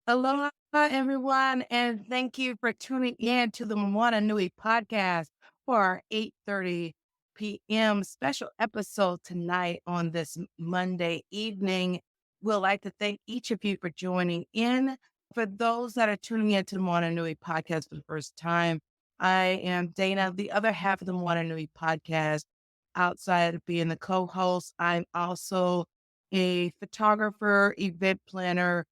Aloha, everyone, and thank you for tuning in to the Moana Nui Podcast for our 8:30 p.m. special episode tonight on this Monday evening. We'd like to thank each of you for joining in. For those that are tuning in to the Moana Nui Podcast for the first time, I am Dana, the other half of the Moana Nui Podcast. Outside of being the co-host, I'm also a photographer, event planner,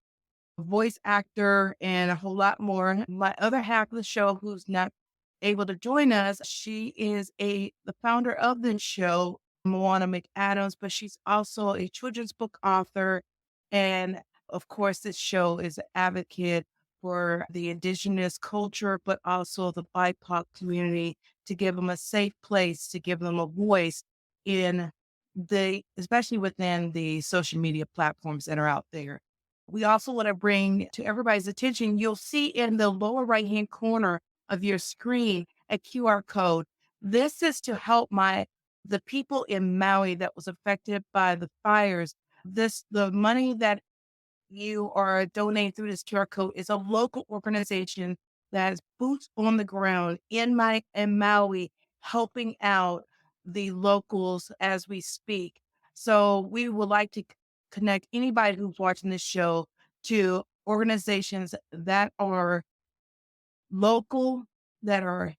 voice actor, and a whole lot more. My other half of the show, who's not able to join us, she is the founder of the show, Moana McAdams, but she's also a children's book author. And of course, this show is an advocate for the indigenous culture, but also the BIPOC community to give them a safe place, to give them a voice in especially within the social media platforms that are out there. We also want to bring to everybody's attention, you'll see in the lower right-hand corner of your screen a QR code. This is to help the people in Maui that was affected by the fires. The money that you are donating through this QR code is a local organization that has boots on the ground in Maui, helping out the locals as we speak. So we would like to connect anybody who's watching this show to organizations that are local, that are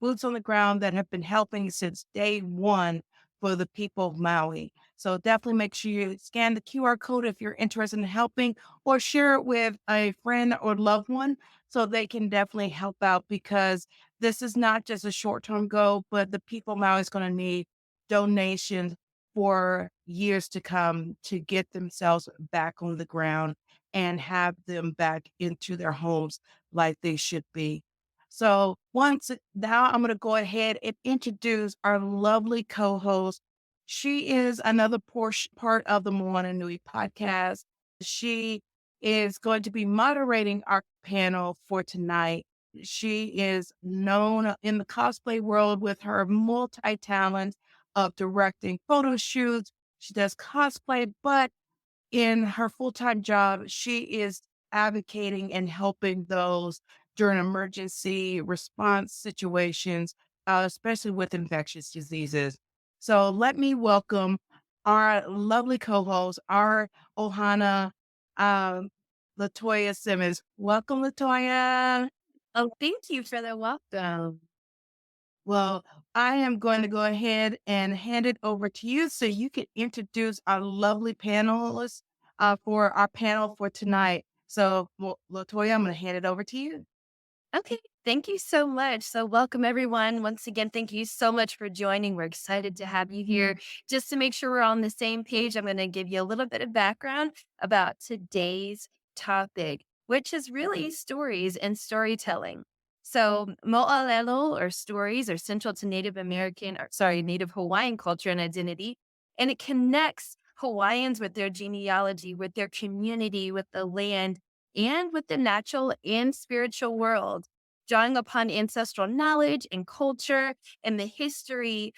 boots on the ground, that have been helping since day one for the people of Maui. So definitely make sure you scan the QR code if you're interested in helping, or share it with a friend or loved one so they can definitely help out, because this is not just a short-term goal, but the people of Maui is going to need donations for years to come to get themselves back on the ground and have them back into their homes like they should be. So now I'm going to go ahead and introduce our lovely co-host. She is another part of the Moana Nui podcast. She is going to be moderating our panel for tonight. She is known in the cosplay world with her multi-talent of directing photo shoots. She does cosplay, but in her full-time job, she is advocating and helping those during emergency response situations, especially with infectious diseases. So let me welcome our lovely co-host, our Ohana, um, Latoya Simmons. Welcome, Latoya. Oh, thank you for the welcome. Well, I am going to go ahead and hand it over to you so you can introduce our lovely panelists for our panel for tonight. So, Latoya, I'm going to hand it over to you. Okay, thank you so much. So, welcome everyone. Once again, thank you so much for joining. We're excited to have you here. Just to make sure we're on the same page, I'm going to give you a little bit of background about today's topic, which is really stories and storytelling. So, Mo'olelo, or stories, are central to Native Hawaiian culture and identity, and it connects Hawaiians with their genealogy, with their community, with the land, and with the natural and spiritual world, drawing upon ancestral knowledge and culture and the history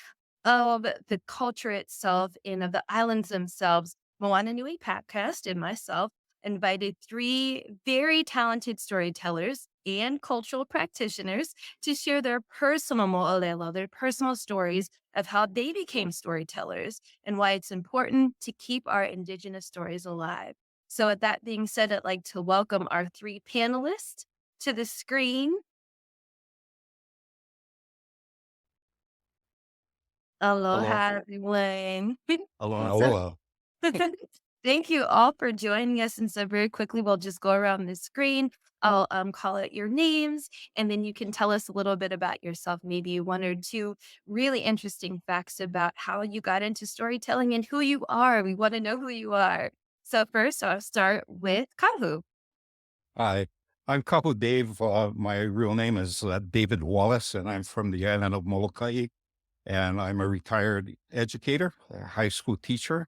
of the culture itself and of the islands themselves. Moana Nui Podcast and myself invited three very talented storytellers and cultural practitioners to share their personal mo'olelo, their personal stories of how they became storytellers and why it's important to keep our indigenous stories alive. So, with that being said, I'd like to welcome our three panelists to the screen. Hello. Aloha, everyone. Aloha. So, Aloha. thank you all for joining us. And so, very quickly, we'll just go around the screen. I'll call out your names, and then you can tell us a little bit about yourself, maybe one or two really interesting facts about how you got into storytelling and who you are. We want to know who you are. So, first, I'll start with Kahu. Hi. I'm Kapu Dave. My real name is David Wallace, and I'm from the island of Molokai. And I'm a retired educator, a high school teacher.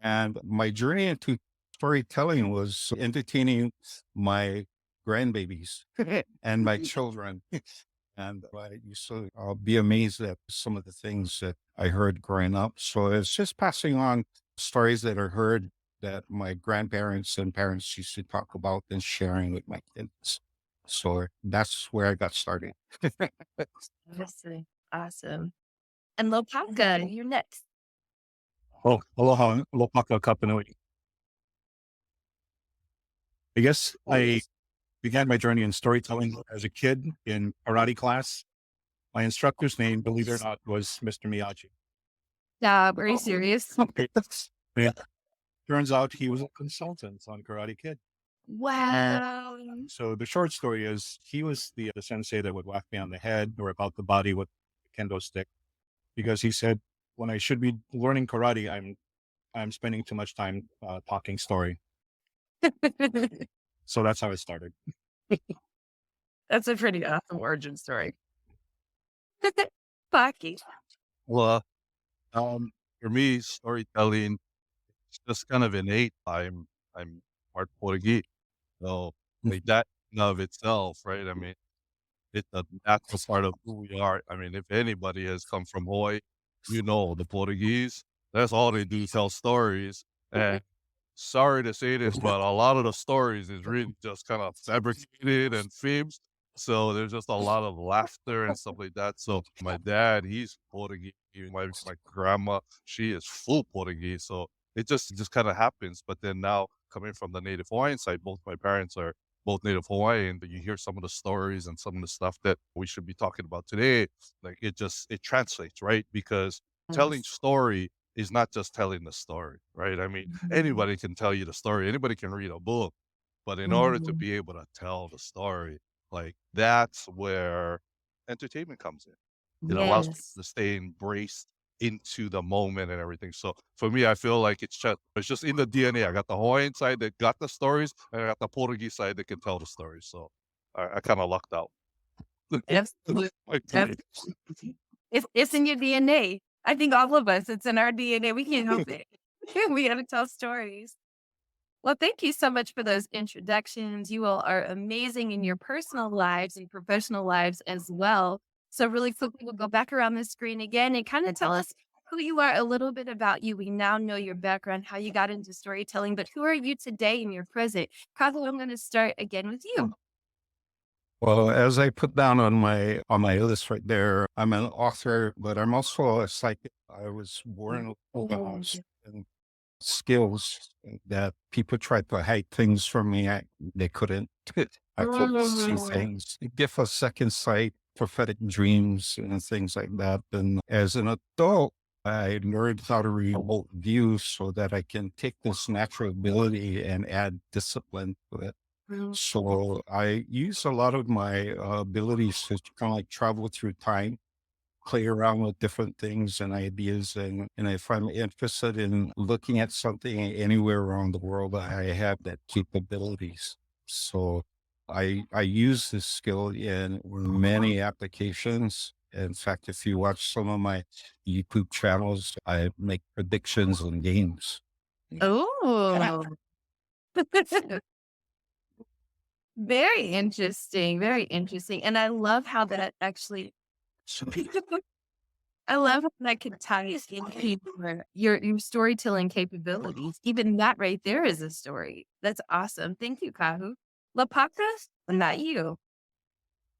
And my journey into storytelling was entertaining my grandbabies and my children. And I used to be amazed at some of the things that I heard growing up. So it's just passing on stories that are heard that my grandparents and parents used to talk about and sharing with my kids. So that's where I got started. Awesome. Awesome. And Lopaka, you're next. Oh, aloha, Lopaka, Kapanui. I guess I began my journey in storytelling as a kid in karate class. My instructor's name, believe it or not, was Mr. Miyagi. Are you serious? Yeah. Turns out he was a consultant on Karate Kid. Wow. So the short story is he was the sensei that would whack me on the head or about the body with a kendo stick, because he said, when I should be learning karate, I'm spending too much time talking story. So that's how it started. That's a pretty awesome origin story. Paki. Well, for me, storytelling is just kind of innate. I'm part Portuguese, so like that in of itself, right? I mean, it's a natural part of who we are. I mean, if anybody has come from Hawaii, the Portuguese, that's all they do, tell stories. And sorry to say this, but a lot of the stories is really just kind of fabricated and fibs. So there's just a lot of laughter and stuff like that. So my dad, he's Portuguese. My grandma, she is full Portuguese. So it just kind of happens. But then now coming from the Native Hawaiian side, both my parents are both Native Hawaiian, but you hear some of the stories and some of the stuff that we should be talking about today. Like it translates, right? Because telling story is not just telling the story, right? I mean, anybody can tell you the story. Anybody can read a book, but in order to be able to tell the story, like that's where entertainment comes in. It allows people Yes. to stay embraced into the moment and everything. So for me, I feel like it's just in the DNA. I got the Hawaiian side that got the stories, and I got the Portuguese side that can tell the stories. So I kind of lucked out. Absolutely. Like, It's in your DNA. I think all of us, it's in our DNA. We can't help it. We got to tell stories. Well, thank you so much for those introductions. You all are amazing in your personal lives and professional lives as well. So really quickly, we'll go back around the screen again and kind of tell us who you are, a little bit about you. We now know your background, how you got into storytelling, but who are you today in your present? Kahu, I'm going to start again with you. Well, as I put down on my list right there, I'm an author, but I'm also a psychic. I was born with and skills that people tried to hide things from me. They couldn't. I could see things, give a second sight, prophetic dreams, and things like that. And as an adult, I learned how to remote view so that I can take this natural ability and add discipline to it. So I use a lot of my abilities to kind of like travel through time, play around with different things and ideas. And if I'm interested in looking at something anywhere around the world, I have that capabilities. So I use this skill in many applications. In fact, if you watch some of my YouTube channels, I make predictions on games. Oh, very interesting. Very interesting. And I love how that actually, I love how that can tie into your storytelling capabilities. Even that right there is a story. That's awesome. Thank you, Kahu. Lopaka, not you.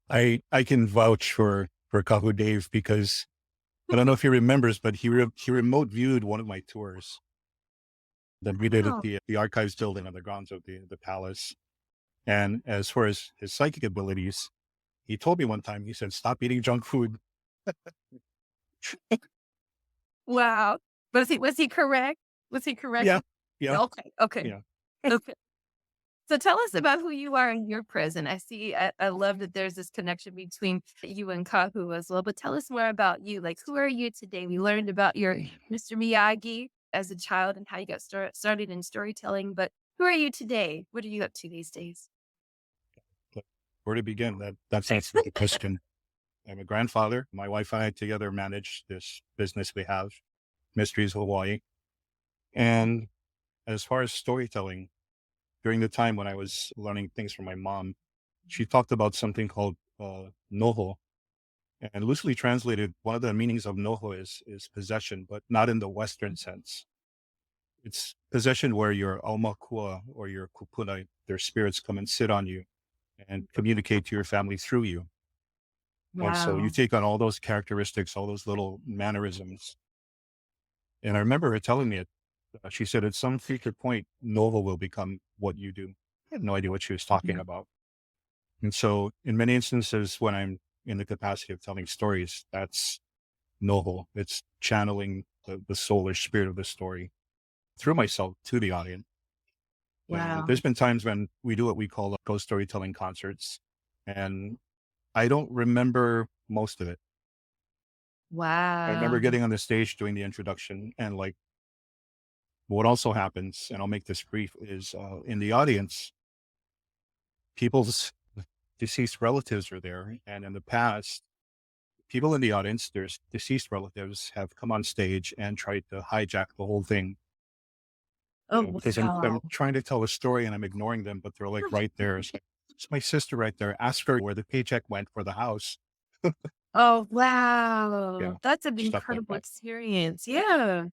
I can vouch for Kahu Dave because I don't know if he remembers, but he remote viewed one of my tours that we did at the archives building on the grounds of the palace. And as far as his psychic abilities, he told me one time, he said, "Stop eating junk food." Wow. Was he correct? Was he correct? Yeah. Yeah. Okay. Yeah. Okay. So tell us about who you are in your present. I love that there's this connection between you and Kahu as well, but tell us more about you. Like, who are you today? We learned about your Mr. Miyagi as a child and how you got started in storytelling, but who are you today? What are you up to these days? Where to begin? That's the question. I'm a grandfather. My wife and I together manage this business we have, Mysteries Hawaii. And as far as storytelling, during the time when I was learning things from my mom, she talked about something called noho. And loosely translated, one of the meanings of noho is possession, but not in the Western sense. It's possession where your aumakua or your kupuna, their spirits come and sit on you and communicate to your family through you. And so you Wow. take on all those characteristics, all those little mannerisms. And I remember her telling me it. She said, at some future point, Nova will become what you do. I had no idea what she was talking about. And so in many instances, when I'm in the capacity of telling stories, that's Nova. It's channeling the soul or spirit of the story through myself to the audience. And Wow. there's been times when we do what we call co-storytelling concerts, and I don't remember most of it. I remember Wow. getting on the stage doing the introduction, and like what also happens, and I'll make this brief, is in the audience, people's deceased relatives are there. And in the past, people in the audience, there's deceased relatives, have come on stage and tried to hijack the whole thing. Oh, Because wow. I'm trying to tell a story and I'm ignoring them, but they're like right there. It's like, it's my sister right there. Ask her where the paycheck went for the house. Oh, Yeah, Wow. That's an stuff like incredible that. experience. Yeah.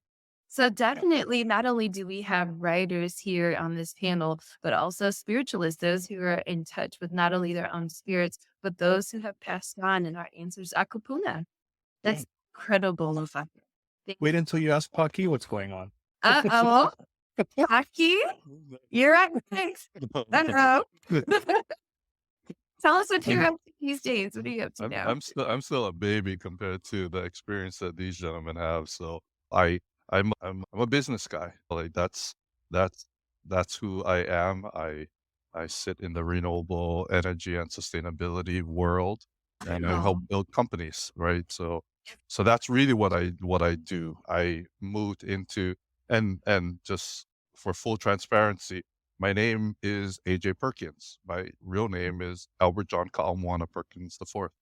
So definitely, not only do we have writers here on this panel, but also spiritualists, those who are in touch with not only their own spirits, but those who have passed on and are answers akupuna. That's incredible, Lopaka. Wait until you ask Paki what's going on. Uh-oh. Paki, you're up next. Uh-oh. Tell us what you're up to these days. What are you up to now? I'm still a baby compared to the experience that these gentlemen have. So I'm a business guy. Like that's that's who I am. I sit in the renewable energy and sustainability world, and I help Oh, build companies. Right. So that's really what I do. I moved into and just for full transparency, my name is AJ Perkins. My real name is Albert John Moana Perkins the fourth.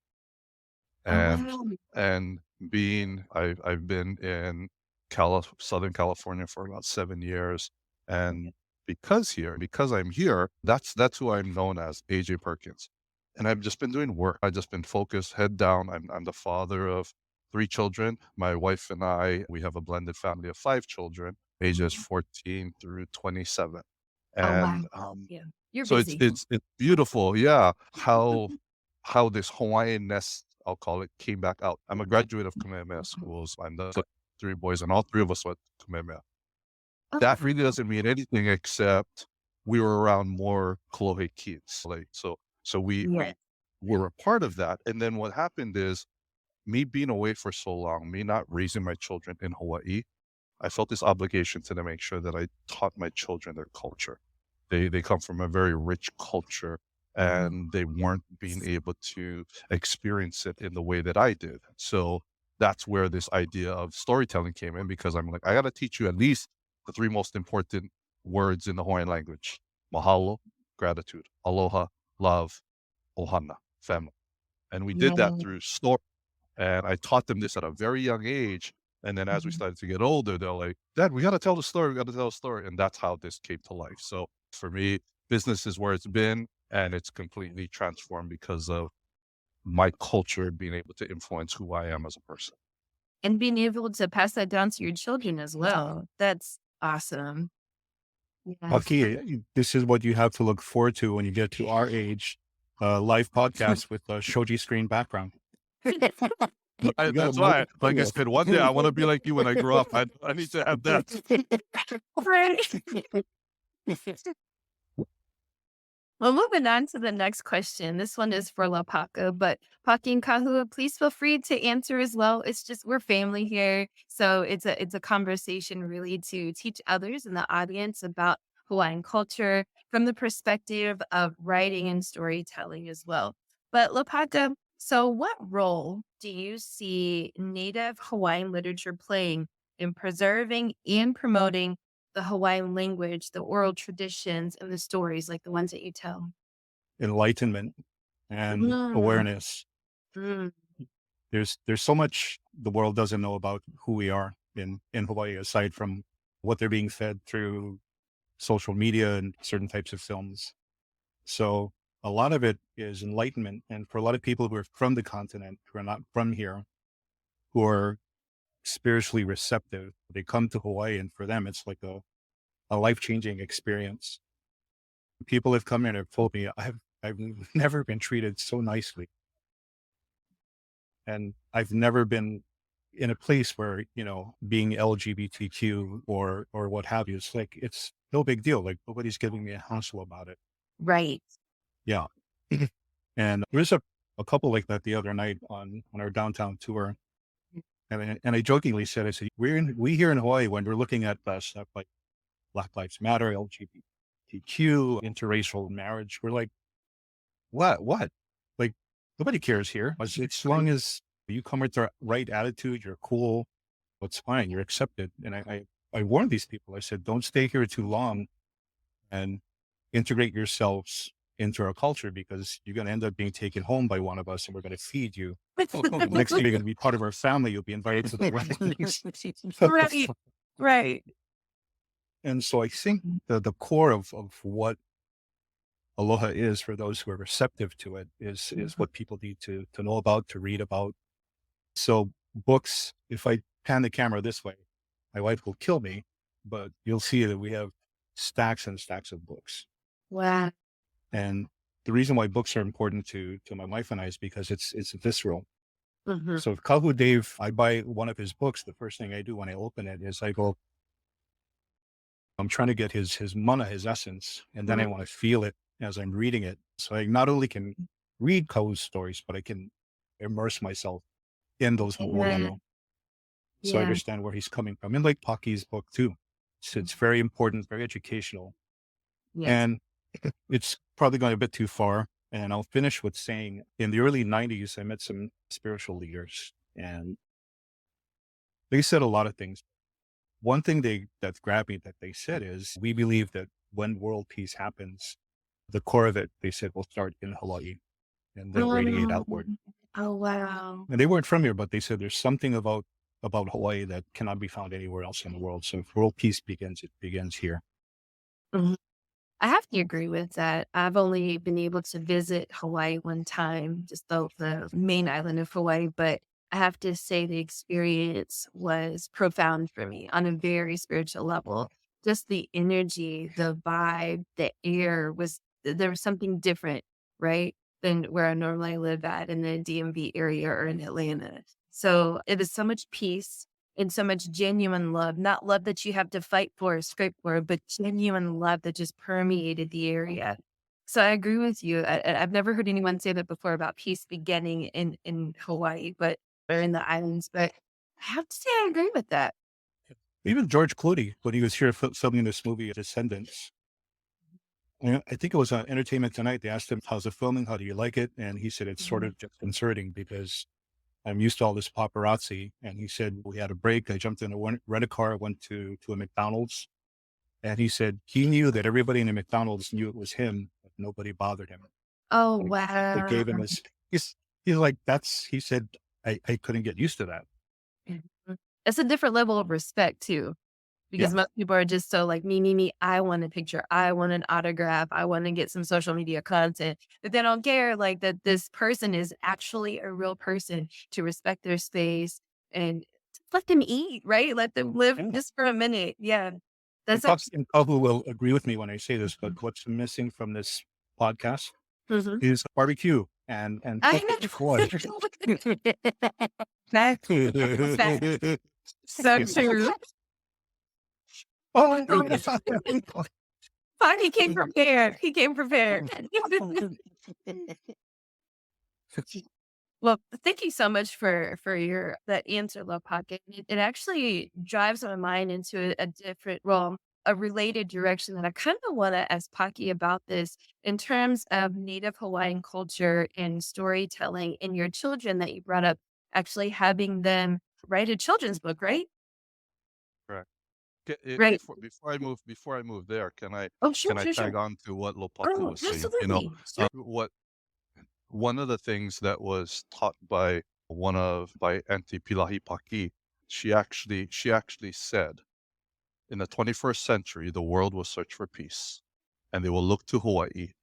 oh, And wow. and I've been in Southern California for about 7 years, and because I'm here, that's who I'm known as, AJ Perkins. And I've just been doing work. I've just been focused, head down. I'm the father of 3 children. My wife and I, we have a blended family of 5 children, ages 14 through 27. Oh, wow. And Yeah. You're so it's busy. it's it's beautiful, yeah, how this Hawaiian nest, I'll call it, came back out. I'm a graduate of Kamehameha schools. I'm the 3 boys, and all 3 of us went to Kamehameha. That really doesn't mean anything except we were around more Kolohe kids. Like, so Yeah. we were a part of that. And then what happened is, me being away for so long, me not raising my children in Hawaii, I felt this obligation to make sure that I taught my children their culture. They come from a very rich culture, and they weren't being able to experience it in the way that I did. So that's where this idea of storytelling came in, because I'm like, I got to teach you at least the 3 most important words in the Hawaiian language: mahalo, gratitude; aloha, love; ohana, family. And we did that Yeah. through story. And I taught them this at a very young age. And then as we Mhm. started to get older, they're like, Dad, we got to tell the story. We got to tell the story. And that's how this came to life. So for me, business is where it's been, and it's completely transformed because of my culture being able to influence who I am as a person. And being able to pass that down to your children as well. That's awesome. Yeah. Paki, this is what you have to look forward to when you get to our age. Live podcast with a shoji screen background. You got That's a why, like I said, one day I want to be like you when I grow up. I need to have that. Well, moving on to the next question. This one is for Lopaka, but Paki and Kahua, please feel free to answer as well. It's just we're family here, so it's a conversation really to teach others in the audience about Hawaiian culture from the perspective of writing and storytelling as well. But Lopaka, so what role do you see Native Hawaiian literature playing in preserving and promoting the Hawaiian language, the oral traditions, and the stories like the ones that you tell? Enlightenment and Mm, awareness. mm, There's so much the world doesn't know about who we are in Hawaii, aside from what they're being fed through social media and certain types of films. So a lot of it is enlightenment. And for a lot of people who are from the continent, who are not from here, who are spiritually receptive, they come to Hawaii, and for them, it's like a life-changing experience. People have come in and have told me, I've never been treated so nicely. And I've never been in a place where, being LGBTQ or what have you, it's like, it's no big deal. Like nobody's giving me a hassle about it. Right. Yeah. And there was a couple like that the other night on our downtown tour. And I jokingly said, I said, we here in Hawaii, when we're looking at stuff like Black Lives Matter, LGBTQ, interracial marriage, we're like, what? Like, nobody cares here. As long as you come with the right attitude, you're cool, it's fine, you're accepted. And I warned these people, I said, don't stay here too long and integrate yourselves into our culture, because you're going to end up being taken home by one of us and we're going to feed you. Next thing you're going to be part of our family. You'll be invited to the weddings. Right. And so I think the core of what aloha is, for those who are receptive to it, is what people need to know about, to read about. So books, if I pan the camera this way, my wife will kill me, but you'll see that we have stacks and stacks of books. Wow. And the reason why books are important to my wife and I is because it's visceral. Mhm. So if Kahu Dave, I buy one of his books, the first thing I do when I open it is I go, I'm trying to get his mana, his essence, and then I want to feel it as I'm reading it. So I not only can read Kahu's stories, but I can immerse myself in those Moʻolelo. So I understand where he's coming from. And like Paki's book too. So it's very important, very educational. Yes. And it's probably going a bit too far. And I'll finish with saying, in the early 90s, I met some spiritual leaders, and they said a lot of things. One thing that grabbed me that they said is, we believe that when world peace happens, the core of it, they said, will start in Hawaii and then radiate outward. Oh, wow. And they weren't from here, but they said there's something about Hawaii that cannot be found anywhere else in the world. So if world peace begins, it begins here. Mhm. I have to agree with that. I've only been able to visit Hawaii one time, just the main island of Hawaii, but I have to say the experience was profound for me on a very spiritual level. Just the energy, the vibe, the air there was something different, right? Than where I normally live at in the DMV area or in Atlanta. So it was so much peace and so much genuine love, not love that you have to fight for or scrape for, but genuine love that just permeated the area. So I agree with you. I've never heard anyone say that before about peace beginning in Hawaii, or in the islands, but I have to say I agree with that. Even George Clooney, when he was here filming this movie, Descendants, I think it was on Entertainment Tonight. They asked him, how's the filming? How do you like it? And he said, it's sort of disconcerting because I'm used to all this paparazzi. And he said, we had a break. I jumped in a rent-a-car, went to a McDonald's. And he said he knew that everybody in the McDonald's knew it was him, but nobody bothered him. Oh, They wow. gave him he's like, he said, I couldn't get used to that. It's a different level of respect too, because most people are just so like me. I want a picture. I want an autograph. I want to get some social media content, but they don't care like that this person is actually a real person, to respect their space and let them eat, right? Let them live just for a minute. Yeah. That's And Kahu will agree with me when I say this, but what's missing from this podcast is barbecue and I know. That's so true. Fine, he came prepared. Well, thank you so much for that answer, Lopaka. It actually drives my mind into a different, a related direction that I kind of want to ask Paki about this in terms of Native Hawaiian culture and storytelling, and your children that you brought up, actually having them write a children's book, right? Correct. Right. Before I move there, can I Oh, sure. tag on to what Lopaka was saying? Absolutely. One of the things that was taught by Auntie Pilahi Paki, she actually said, in the 21st century, the world will search for peace, and they will look to Hawaii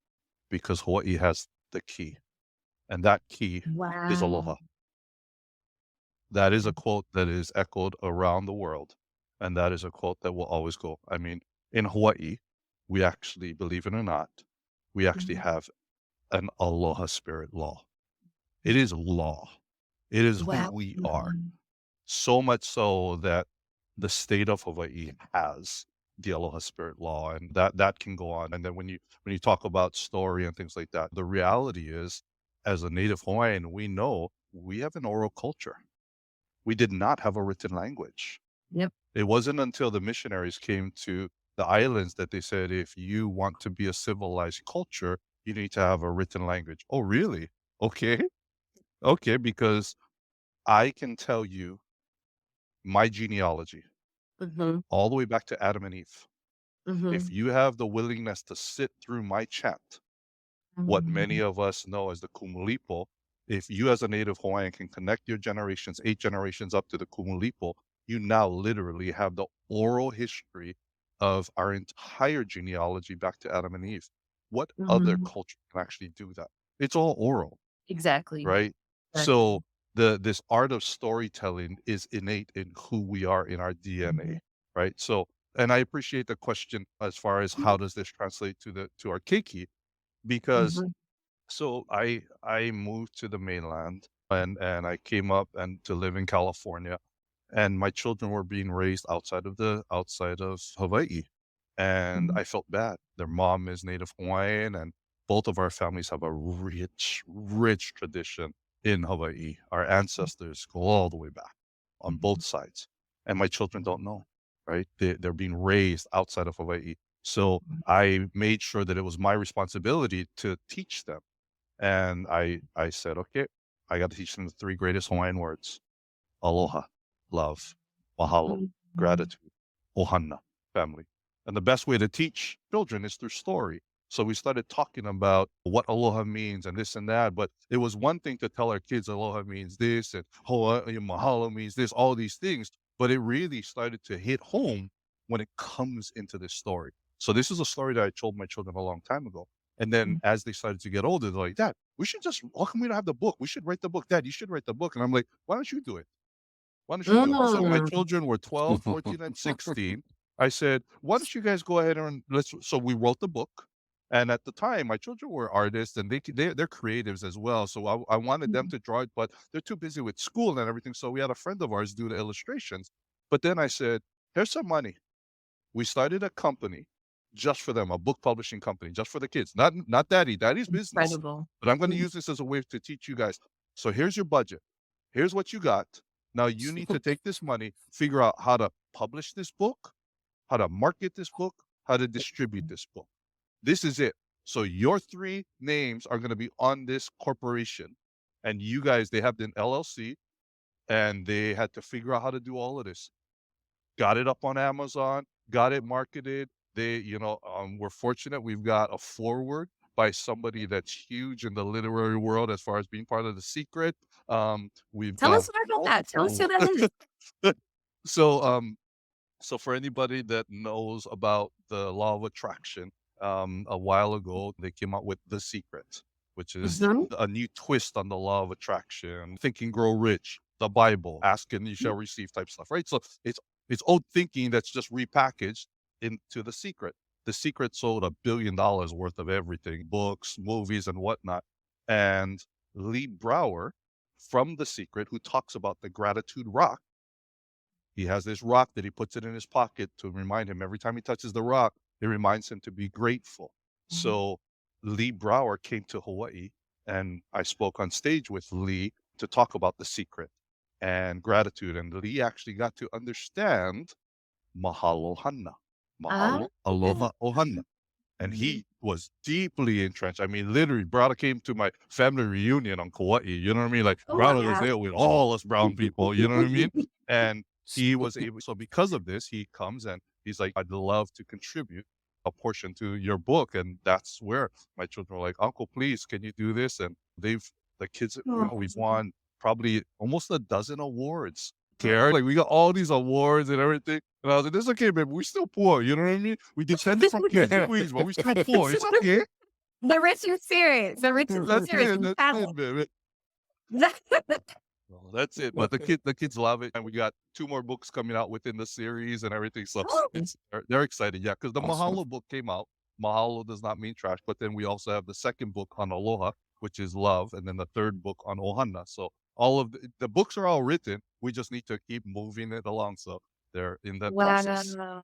because Hawaii has the key, and that key is aloha. That is a quote that is echoed around the world, and that is a quote that will always go. I mean, In Hawaii, we actually, believe it or not, we actually have an aloha spirit law. It is law. It is who Wow. we are. So much so that the state of Hawaii has the aloha spirit law, and that can go on. And then when you talk about story and things like that, the reality is, as a Native Hawaiian, we know we have an oral culture. We did not have a written language. Yep. It wasn't until the missionaries came to the islands that they said, if you want to be a civilized culture, you need to have a written language. Oh, really? Okay. Okay, because I can tell you my genealogy Mm-hmm. all the way back to Adam and Eve. Mm-hmm. If you have the willingness to sit through my chat, what many of us know as the Kumulipo, if you as a Native Hawaiian can connect your generations, 8 generations up to the Kumulipo, you now literally have the oral history of our entire genealogy back to Adam and Eve. What other culture can actually do that? It's all oral, Exactly. right? So this art of storytelling is innate in who we are in our DNA, right? So, and I appreciate the question as far as how does this translate to our keiki, because so I moved to the mainland and I came up and to live in California, and my children were being raised outside of Hawaii, and I felt bad. Their mom is Native Hawaiian, and both of our families have a rich tradition in Hawaii. Our ancestors go all the way back on both sides, and my children don't know, right? They're being raised outside of Hawaii. So I made sure that it was my responsibility to teach them. And I said, okay, I got to teach them the 3 greatest Hawaiian words: aloha, love; mahalo, gratitude; ohana, family. And the best way to teach children is through story. So we started talking about what aloha means and this and that. But it was one thing to tell our kids aloha means this and mahalo means this, all these things. But it really started to hit home when it comes into this story. So this is a story that I told my children a long time ago. And then as they started to get older, they're like, Dad, how come we don't have the book? We should write the book. Dad, you should write the book. And I'm like, why don't you do it? Why don't you do it? So my children were 12, 14, and 16. I said, why don't you guys go ahead and so we wrote the book. And at the time, my children were artists and they're creatives as well. So I wanted them to draw it, but they're too busy with school and everything. So we had a friend of ours do the illustrations. But then I said, here's some money. We started a company just for them, a book publishing company, just for the kids. Not daddy's business. Incredible. But I'm going to use this as a way to teach you guys. So here's your budget. Here's what you got. Now you need to take this money, figure out how to publish this book, how to market this book, how to distribute this book. This is it. So your 3 names are going to be on this corporation. And you guys, they have an LLC, and they had to figure out how to do all of this. Got it up on Amazon, got it marketed. We're fortunate. We've got a foreword by somebody that's huge in the literary world as far as being part of The Secret. Tell us more about that. Tell us who that is. So for anybody that knows about the law of attraction, a while ago, they came out with The Secret, which is a new twist on the law of attraction. Think and Grow Rich, the Bible, ask and you shall receive type stuff, right? So it's old thinking that's just repackaged into The Secret. The Secret sold $1 billion worth of everything, books, movies, and whatnot. And Lee Brower from The Secret, who talks about the gratitude rock, he has this rock that he puts it in his pocket to remind him every time he touches the rock, it reminds him to be grateful. So Lee Brower came to Hawaii, and I spoke on stage with Lee to talk about The Secret and gratitude. And Lee actually got to understand mahalo hana, mahalo, aloha ohana. And he was deeply entrenched. I mean, literally, Browder came to my family reunion on Kauai. You know what I mean? Like, Browder was there with all us brown people. You know what I mean? And he was able. So because of this, he comes and he's like, I'd love to contribute a portion to your book. And that's where my children were like, Uncle, please, can you do this? And the kids, we've won probably almost a dozen awards. Like, we got all these awards and everything. And I was like, this is okay, baby. We're still poor. You know what I mean? We descended from kings and queens, but we're still poor. It's okay. The rich in spirit. The rich in That's spirit. it, baby. Well, that's it. But the kids love it, and we got 2 more books coming out within the series and everything. So Oh, they're excited. Yeah, because the Awesome. Mahalo book came out. Mahalo does not mean trash, but then we also have the second book on aloha, which is love, and then the third book on ohana. So all of the books are all written. We just need to keep moving it along. So they're in that process. wow.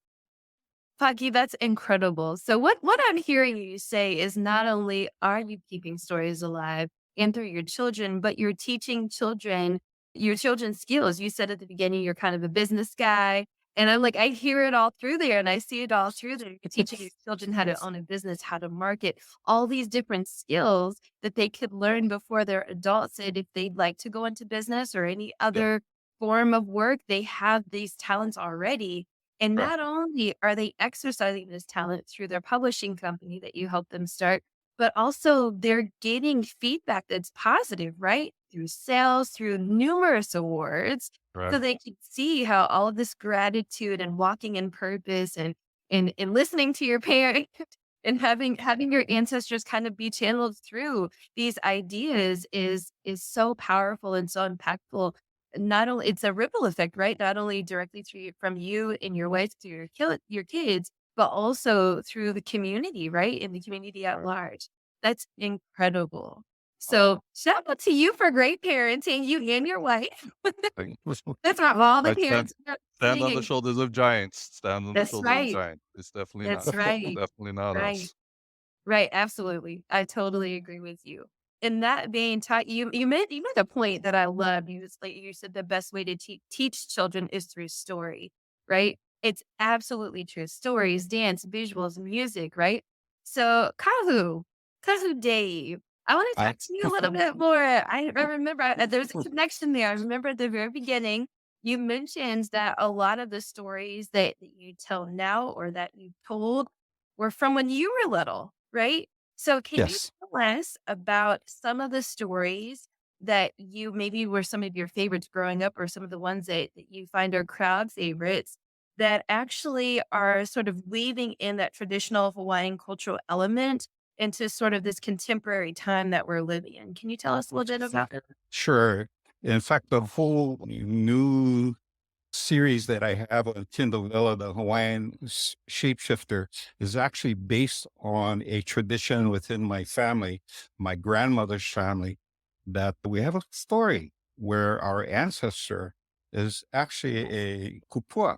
Paki, that's incredible. So what I'm hearing you say is not only are you keeping stories alive and through your children, but you're teaching children your children's skills. You said at the beginning you're kind of a business guy. And I'm like, I hear it all through there and I see it all through there. You're teaching your children how to own a business, how to market, all these different skills that they could learn before they're adults. And if they'd like to go into business or any Yeah. other form of work, they have these talents already. And Sure. not only are they exercising this talent through their publishing company that you help them start, but also they're getting feedback that's positive, right? Through sales, through numerous awards. So Correct. they can see how all of this gratitude and walking in purpose and listening to your parent and having your ancestors kind of be channeled through these ideas is so powerful and so impactful. Not only it's a ripple effect, right? Not only directly through from you and your wife to your kids, but also through the community, right? In the community at large. That's incredible. So shout out to you for great parenting, you and your wife. Thank That's right. All the I stand parents are stand on the singing. shoulders of giants. Stand on the That's shoulders of right. giants. It's definitely not That's right. definitely not Right. us. Right, absolutely. I totally agree with you. In that vein, you made a point that I love. You said the best way to teach children is through story, right? It's absolutely true. Stories, dance, visuals, music, right? So Kahu Dave, I want to I talk to you a little bit more. I remember there's a connection there. I remember at the very beginning, you mentioned that a lot of the stories that you tell now or that you told were from when you were little, right? So can you yes. tell us about some of the stories that you maybe were some of your favorites growing up or some of the ones that you find are crowd favorites that actually are sort of weaving in that traditional Hawaiian cultural element into sort of this contemporary time that we're living in? Can you tell us a little bit about it? Sure. In fact, the whole new series that I have on Kindle, the Hawaiian shapeshifter, is actually based on a tradition within my family, my grandmother's family, that we have a story where our ancestor is actually a kupua.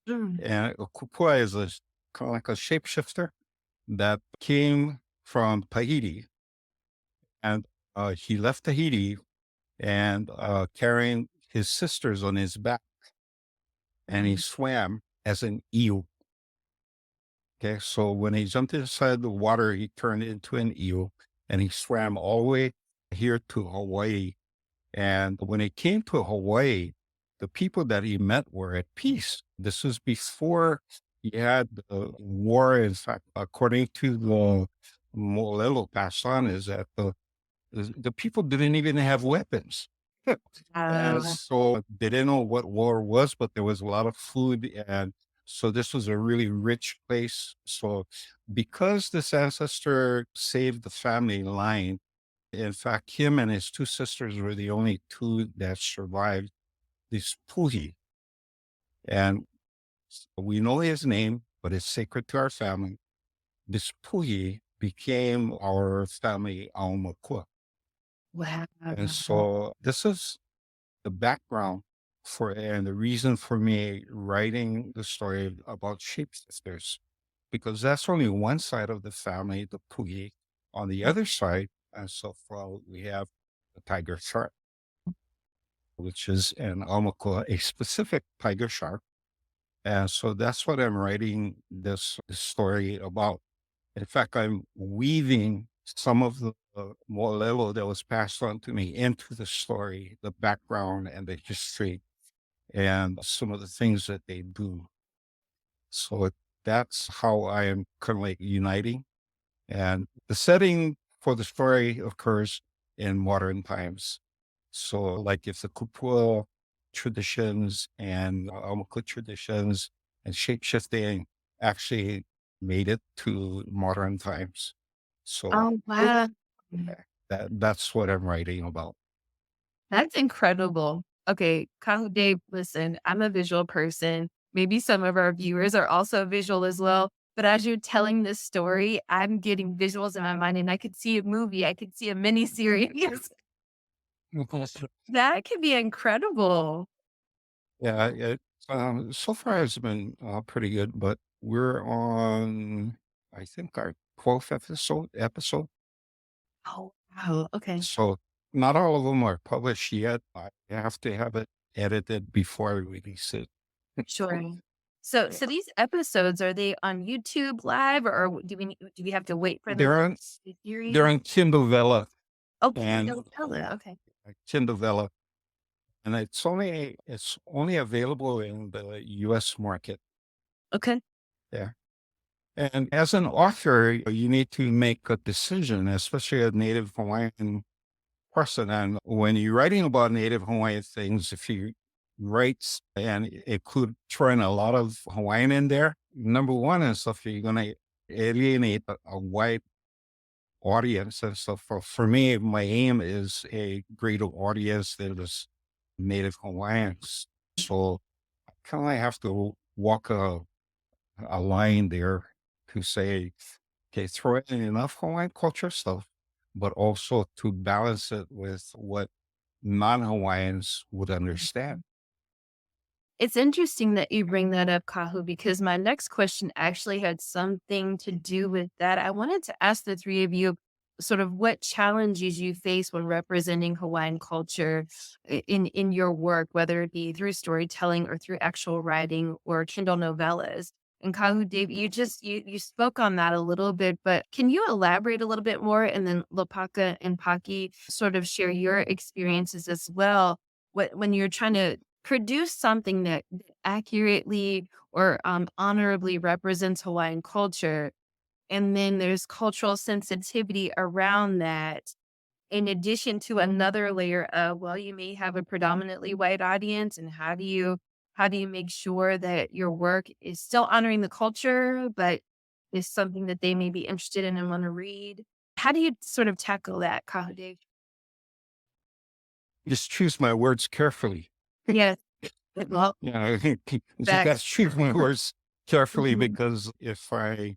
Mm. And a kupua is a kind of like a shapeshifter that came from Tahiti. And he left Tahiti and carrying his sisters on his back, and he swam as an eel. Okay, so when he jumped inside the water, he turned into an eel, and he swam all the way here to Hawaii. And when he came to Hawaii, the people that he met were at peace. This was before he had the war. In fact, according to the Moʻolelo passed on, is that the people didn't even have weapons. And Uh, so they didn't know what war was, but there was a lot of food. And so this was a really rich place. So because this ancestor saved the family line, in fact, him and his two sisters were the only two that survived this puhi. And we know his name, but it's sacred to our family. This puhi became our family aumakua. wow. And so this is the background for and the reason for me writing the story about shapeshifters, because that's only one side of the family, the pugi. On the other side, and so far we have the tiger shark, which is an almacoa, a specific tiger shark. And so that's what I'm writing this story about. In fact, I'm weaving some of the mo'olelo that was passed on to me into the story, the background and the history and some of the things that they do. So that's how I am kind of like uniting. And the setting for the story occurs in modern times. So, like if the kupua traditions and Aumakua traditions and shapeshifting actually made it to modern times. So Oh, wow. that's what I'm writing about. That's incredible. Okay, Kahu Dave, listen, I'm a visual person. Maybe some of our viewers are also visual as well. But as you're telling this story, I'm getting visuals in my mind, and I could see a movie, I could see a mini series. That could be incredible. Yeah, so far it's been pretty good, but we're on, I think, our 12th episode. Oh, wow. Okay. So not all of them are published yet. I have to have it edited before I release it. Sure. So, Yeah. so these episodes, are they on YouTube live, or do we have to wait for them They're to on be series? they're on Kindle Vella Oh, and okay. Kindle Vella, and it's only available in the U.S. market. Okay. Yeah. And as an author, you need to make a decision, especially a Native Hawaiian person. And when you're writing about Native Hawaiian things, if you write and include throwing a lot of Hawaiian in there, number one is if you're going to alienate a white audience and stuff. For me, my aim is a greater audience that is Native Hawaiians. So I kind of have to walk a line there to say, okay, throw in enough Hawaiian culture stuff, but also to balance it with what non-Hawaiians would understand. It's interesting that you bring that up, Kahu, because my next question actually had something to do with that. I wanted to ask the three of you sort of what challenges you face when representing Hawaiian culture in your work, whether it be through storytelling or through actual writing or Kindle novellas. And Kahu, Dave, you spoke on that a little bit, but can you elaborate a little bit more? And then Lopaka and Paki sort of share your experiences as well. When you're trying to produce something that accurately or honorably represents Hawaiian culture. And then there's cultural sensitivity around that, in addition to another layer of, well, you may have a predominantly white audience. And how do you make sure that your work is still honoring the culture, but is something that they may be interested in and want to read? How do you sort of tackle that, Kahu Dave? Just choose my words carefully. Yes. Well, Yeah, just got to facts. choose my words carefully Mhm. because if I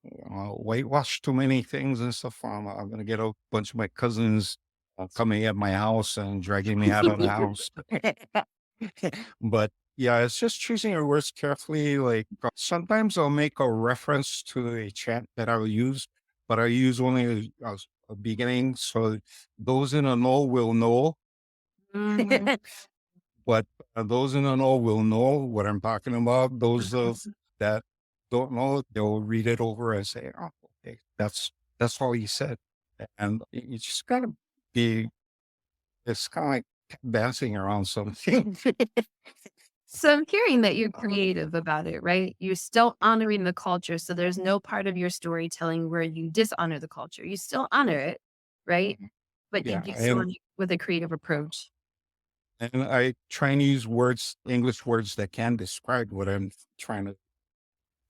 whitewash too many things and stuff, I'm going to get a bunch of my cousins coming at my house and dragging me out of the house. But yeah, it's just choosing your words carefully. Like sometimes I'll make a reference to a chant that I'll use, but I use only a beginning. So those in the know will know, Mhm. but those in the know will know what I'm talking about. Those of that don't know, they'll read it over and say, "Oh, okay, that's all he said." And you just gotta be. It's kind of like dancing around something. So I'm hearing that you're creative about it, right? You're still honoring the culture. So there's no part of your storytelling where you dishonor the culture. You still honor it, right? But you Yeah, do so with a creative approach. and I try and use words, English words that can describe what I'm trying to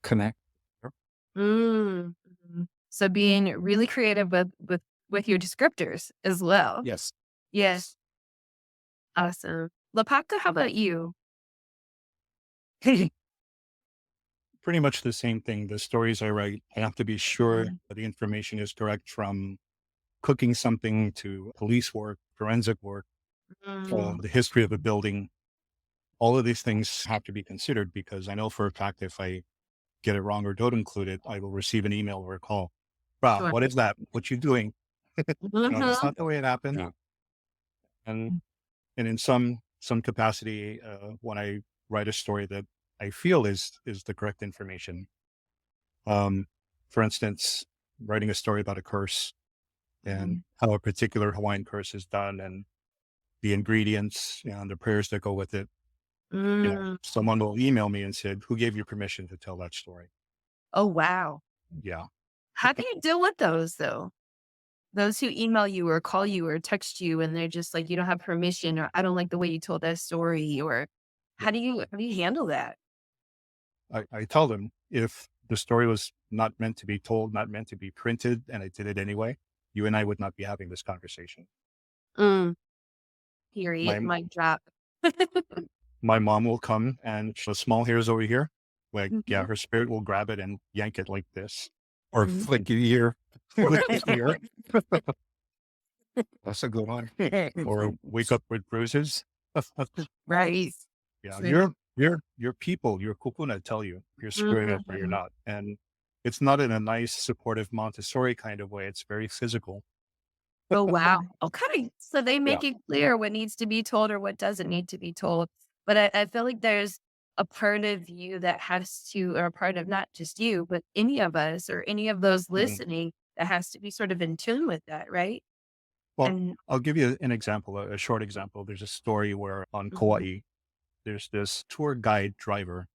connect. Mm. Mhm. So being really creative with your descriptors as well. Yes. Yes. Awesome. Lapaka, how about you? Pretty much the same thing. The stories I write, I have to be sure Mhm. that the information is correct, from cooking something to police work, forensic work, Mm. the history of a building. All of these things have to be considered because I know for a fact if I get it wrong or don't include it, I will receive an email or a call. Wow, Sure. what is that? What you doing? That's Mhm. not the way it happened. Yeah. And in some capacity, when I write a story that I feel is the correct information. For instance, writing a story about a curse and how a particular Hawaiian curse is done and the ingredients and the prayers that go with it. Mm. Someone will email me and said, "Who gave you permission to tell that story?" Oh, wow. Yeah. How do you deal with those though? Those who email you or call you or text you and they're just like, you don't have permission, or I don't like the way you told that story, or how do you handle that? I tell them if the story was not meant to be told, not meant to be printed, and I did it anyway, you and I would not be having this conversation. Mm. Period. My Mic drop. my mom will come and the small hairs over here, like Mhm. her spirit will grab it and yank it like this. Or Mhm. flick your ear. Flick his ear, That's a good one. or wake up with bruises. Right. Yeah, See? your people, your kupuna tell you you're screwing up or you're Mhm. not. And it's not in a nice, supportive Montessori kind of way. It's very physical. Oh, wow. Okay. So they Yeah. make it clear what needs to be told or what doesn't need to be told. But I feel like there's a part of you that has to, or a part of not just you, but any of us or any of those Mhm. listening that has to be sort of in tune with that, right? Well, And I'll give you an example, a short example. There's a story where on Mhm. Kauai, there's this tour guide driver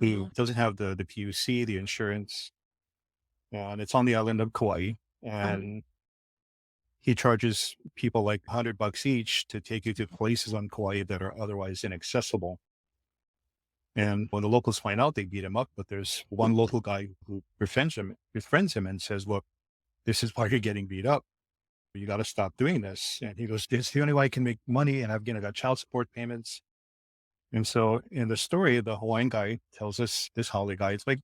who Mhm. doesn't have the PUC, the insurance, and it's on the island of Kauai. Mhm. And he charges people like $100 each to take you to places on Kauai that are otherwise inaccessible. And when the locals find out, they beat him up. But there's one local guy who befriends him and says, "Look, this is why you're getting beat up. You got to stop doing this." And he goes, "This is the only way I can make money. And I got child support payments." And so in the story, the Hawaiian guy tells us, this Hawaiian guy, it's like,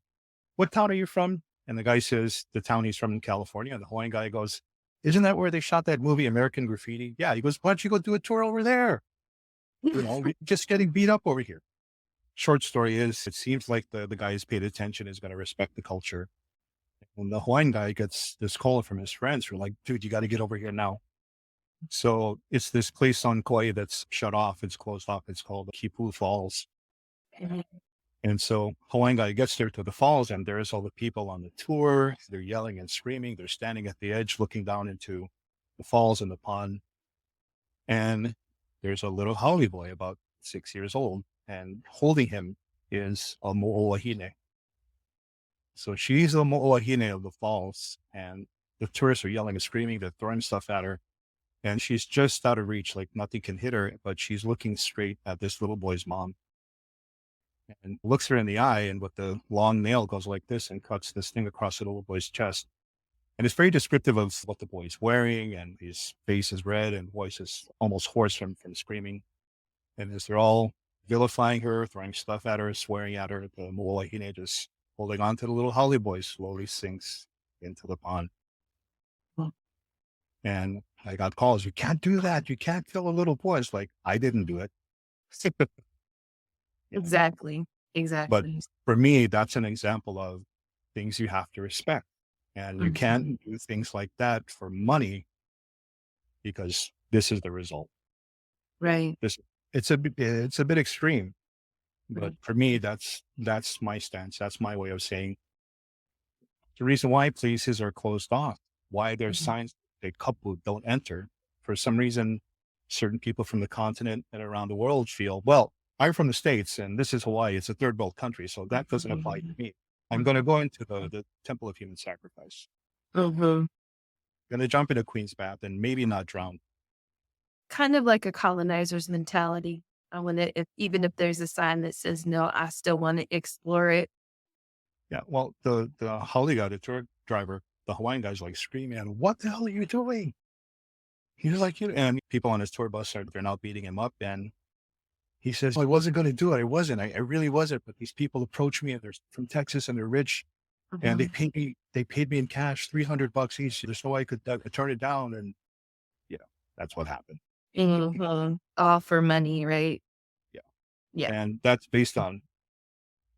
"What town are you from?" And the guy says, the town he's from in California. And the Hawaiian guy goes, "Isn't that where they shot that movie, American Graffiti?" Yeah. He goes, "Why don't you go do a tour over there? We're just getting beat up over here." Short story is, it seems like the guy who's paid attention is going to respect the culture. And the Hawaiian guy gets this call from his friends who are like, "Dude, you got to get over here now." So it's this place on Kauai that's shut off. It's closed off. It's called Kipu Falls. Mhm. And so Hawaiian guy gets there to the falls and there's all the people on the tour. They're yelling and screaming. They're standing at the edge looking down into the falls and the pond. And there's a little haole boy about 6 years old, and holding him is a mo'olahine. So she's the mo'olahine of the falls, and the tourists are yelling and screaming. They're throwing stuff at her, and she's just out of reach, like nothing can hit her, but she's looking straight at this little boy's mom and looks her in the eye, and with the long nail goes like this and cuts this thing across the little boy's chest. And it's very descriptive of what the boy's wearing, and his face is red and voice is almost hoarse from screaming. And as they're all vilifying her, throwing stuff at her, swearing at her, the mo'olahine just holding on to the little holly boy slowly sinks into the pond. And I got calls, "You can't do that. You can't kill a little boy." It's like, I didn't do it. Yeah. Exactly. But Exactly. for me, that's an example of things you have to respect. And you Mhm. can't do things like that for money because this is the result. Right. This it's it's a bit extreme, but Right. for me, that's my stance. That's my way of saying the reason why places are closed off, why there's Mhm. signs that couple don't enter. For some reason, certain people from the continent and around the world feel, well, I'm from the States and this is Hawaii. It's a third world country, so that doesn't apply to me. I'm going to go into the temple of human sacrifice. Mhm. Going to jump into Queen's Bath and maybe not drown. Kind of like a colonizer's mentality. When even if there's a sign that says no, I still want to explore it. Yeah. Well, the Hawaiian guy, the tour driver, the Hawaiian guy's like screaming, "What the hell are you doing?" He's like, "You," and people on his tour bus they're now beating him up. And he says, "I wasn't going to do it. I wasn't. I really wasn't. But these people approach me and they're from Texas and they're rich and Mhm. they paid me in cash, $300 each. There's no way I could turn it down." And that's what happened. Mhm. All for money, right? Yeah. Yeah. And that's based on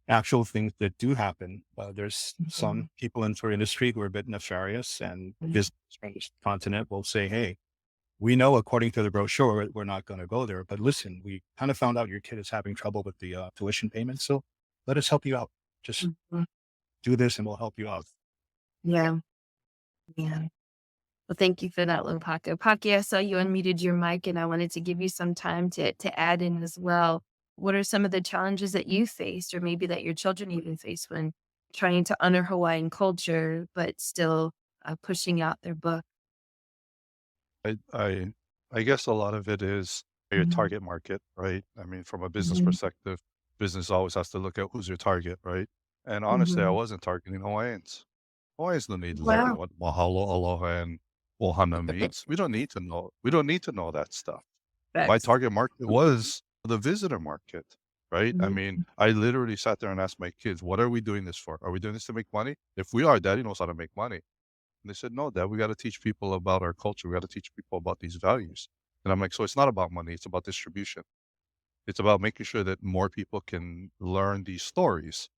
actual things that do happen. There's some Mhm. people in tour industry who are a bit nefarious, and Mhm. business from this continent will say, "Hey, we know according to the brochure, we're not going to go there. But listen, we kind of found out your kid is having trouble with the tuition payments. So let us help you out. Just Mhm. do this and we'll help you out." Yeah. Yeah. Well, thank you for that, Lopaka. Paki, I saw you unmuted your mic and I wanted to give you some time to add in as well. What are some of the challenges that you faced or maybe that your children even face when trying to honor Hawaiian culture, but still pushing out their book? I I I guess a lot of it is your Mhm. target market, right? I mean, from a business Mhm. perspective, business always has to look at who's your target, right? And honestly, I Mhm. wasn't targeting Hawaiians. Hawaiians don't need to know Wow. what mahalo, aloha, and ohana means. We don't need to know. We don't need to know that stuff. my Facts. target market was the visitor market, right? I Mhm. mean, I literally sat there and asked my kids, what are we doing this for? Are we doing this to make money? If we are, Daddy knows how to make money. And they said, no, Dad, we got to teach people about our culture. We got to teach people about these values. And I'm like, so it's not about money. It's about distribution. It's about making sure that more people can learn these stories.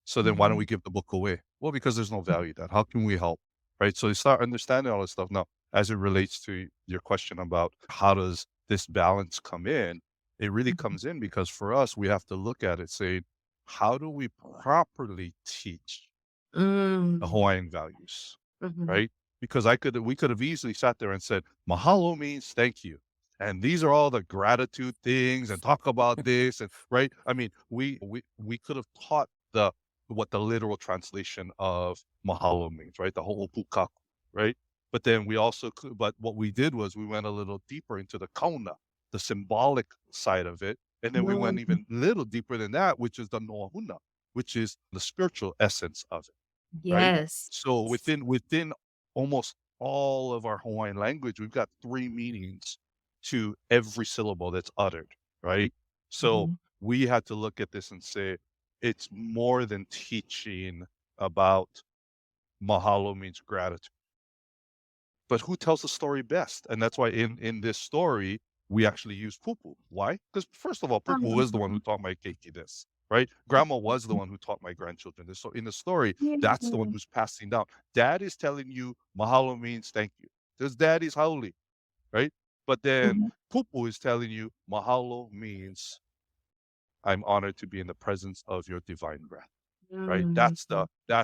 So then why don't we give the book away? Well, because there's no value to that. How can we help? Right. So you start understanding all this stuff. Now, as it relates to your question about how does this balance come in, it really comes in because for us, we have to look at it saying, how do we properly teach the Mm. Hawaiian values? Mhm. Right? Because we could have easily sat there and said, Mahalo means thank you. And these are all the gratitude things and talk about this. And right. I mean, we could have taught what the literal translation of Mahalo means, right? The whole pukaku, right? But then we also could, but what we did was we went a little deeper into the kauna, the symbolic side of it. And then we went Mm. even a little deeper than that, which is the noahuna, which is the spiritual essence of it, right? Yes. So within almost all of our Hawaiian language, we've got 3 meanings to every syllable that's uttered, right? So Mhm. we had to look at this and say, it's more than teaching about mahalo means gratitude. But who tells the story best? And that's why in this story, we actually use Pupu. Why? Because first of all, Pupu was the one who taught my keiki this, right? Grandma was the one who taught my grandchildren this. So in the story, that's the one who's passing down. Dad is telling you mahalo means thank you. Because dad is hauli, right? But then Mhm. Pupu is telling you mahalo means I'm honored to be in the presence of your divine breath. Right? Mm. That's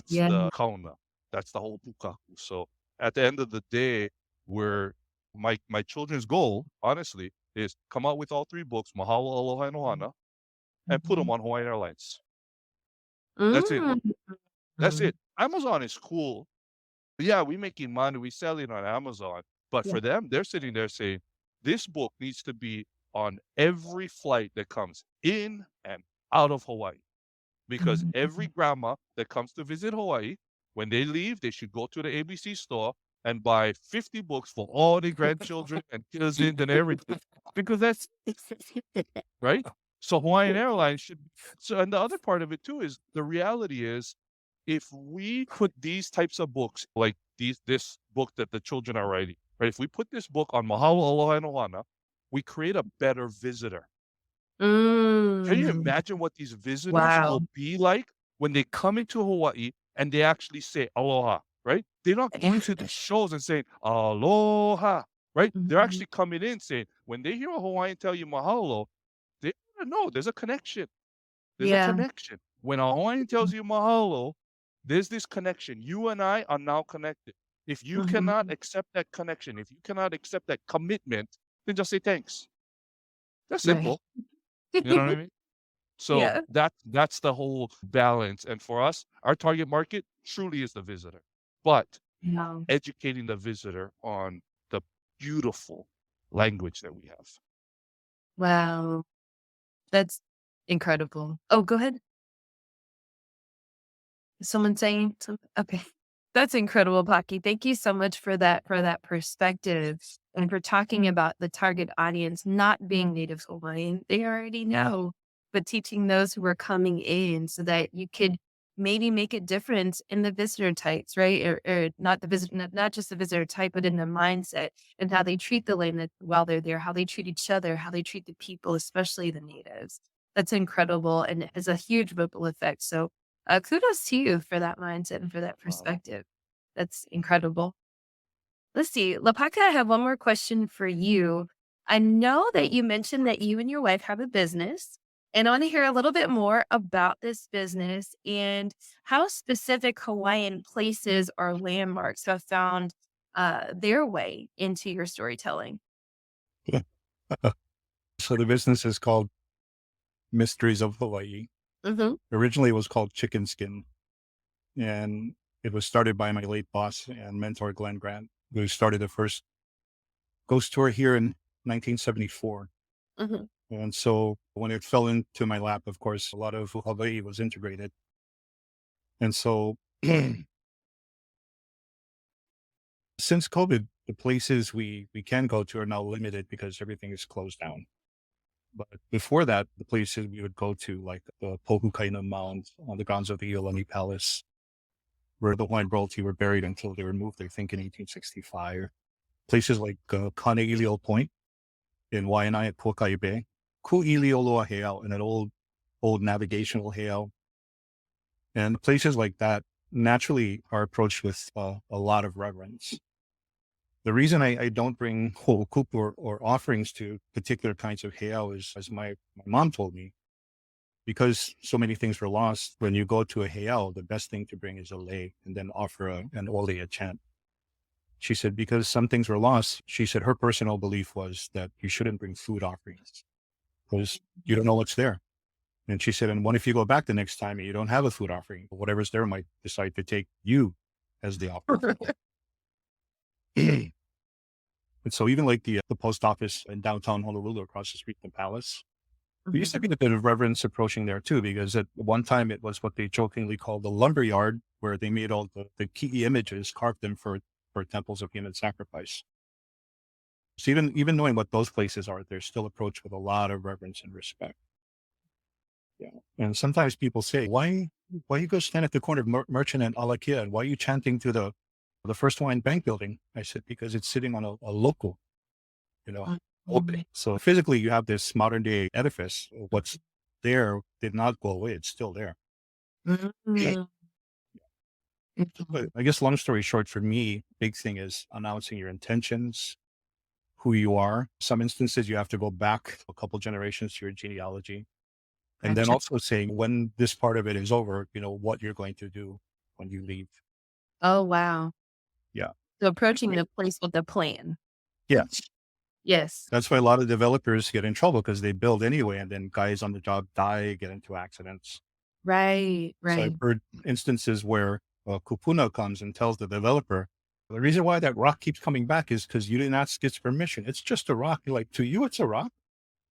Yeah. the kauna. That's the whole pukaku. So at the end of the day, where my children's goal, honestly, is come out with all 3 books, Mahalo, Aloha, and Ohana, and put them Mhm. on Hawaiian Airlines. That's it. Mm. That's it. Amazon is cool. Yeah, we making money. We selling on Amazon. But Yeah. for them, they're sitting there saying, this book needs to be on every flight that comes in and out of Hawaii. Because Mhm. every grandma that comes to visit Hawaii, when they leave, they should go to the ABC store and buy 50 books for all the grandchildren and cousins and everything. Because that's right. So Hawaiian Airlines should. So, and the other part of it too is the reality is, if we put these types of books like this book that the children are writing, right? If we put this book on Mahalo, Aloha, and Ohana, we create a better visitor. Can you Mm. imagine what these visitors Wow. will be like when they come into Hawaii and they actually say aloha, right? They're not going to the shows and saying aloha, right? They're Mhm. actually coming in saying, when they hear a Hawaiian tell you mahalo, they want to know there's a connection. There's a Yeah. connection. When a Hawaiian tells you mahalo, there's this connection. You and I are now connected. If you cannot Mhm. accept that connection, if you cannot accept that commitment, then just say thanks. That's Right. simple. You know what I mean? So Yeah. that's the whole balance. And for us, our target market truly is the visitor, but Yeah. educating the visitor on the beautiful language that we have. Wow. That's incredible. Oh, go ahead. Is someone saying something? Okay. That's incredible, Paki. Thank you so much for that perspective and for talking about the target audience not being Native Hawaiian. They already know, but teaching those who are coming in so that you could maybe make a difference in the visitor types, right? Or not the visitor, not just the visitor type, but in the mindset and how they treat the land while they're there, how they treat each other, how they treat the people, especially the natives. That's incredible and it has a huge ripple effect. So kudos to you for that mindset and for that perspective. That's incredible. Let's see. Lopaka, I have one more question for you. I know that you mentioned that you and your wife have a business, and I want to hear a little bit more about this business and how specific Hawaiian places or landmarks have found their way into your storytelling. Yeah. So the business is called Mysteries of Hawaii. Mm-hmm. Originally, it was called Chicken Skin, and it was started by my late boss and mentor, Glenn Grant, who started the first ghost tour here in 1974. Mm-hmm. And so when it fell into my lap, of course, a lot of Hawaii was integrated. And so since COVID, the places we can go to are now limited because everything is closed down. But before that, the places we would go to, like the Pohukaina Mound on the grounds of the Iolani Palace, where the Hawaiian royalty were buried until they were moved, I think, in 1865. Places like Kaneilio Point in Waianae at Puakai Bay, Ku'ilioloa Heiau, and an old navigational heiau. And places like that naturally are approached with a lot of reverence. The reason I don't bring ho'okupu or offerings to particular kinds of heiau is, as my mom told me, because so many things were lost, when you go to a heiau, the best thing to bring is a lei and then offer an ole, a chant. She said, because some things were lost, she said her personal belief was that you shouldn't bring food offerings because you don't know what's there. And she said, and what if you go back the next time and you don't have a food offering? Whatever's there might decide to take you as the offering. And so even like the post office in downtown Honolulu across the street from the palace, we used to get a bit of reverence approaching there too, because at one time it was what they jokingly called the lumber yard, where they made all the key images, carved them for temples of human sacrifice. So even knowing what those places are, they're still approached with a lot of reverence and respect. Yeah. And sometimes people say, why you go stand at the corner of Merchant and Alakia, and why are you chanting to the First Hawaiian Bank building? I said, because it's sitting on a local, opening. So physically you have this modern day edifice. What's there did not go away. It's still there. But I guess long story short, for me, big thing is announcing your intentions, who you are. Some instances you have to go back a couple generations to your genealogy. And then also saying when this part of it is over, what you're going to do when you leave. Oh, wow. Yeah. So approaching the place with a plan. Yes. Yes. That's why a lot of developers get in trouble, because they build anyway, and then guys on the job die, get into accidents. Right. So I've heard instances where Kupuna comes and tells the developer, the reason why that rock keeps coming back is because you didn't ask its permission. It's just a rock. You're like, to you, it's a rock.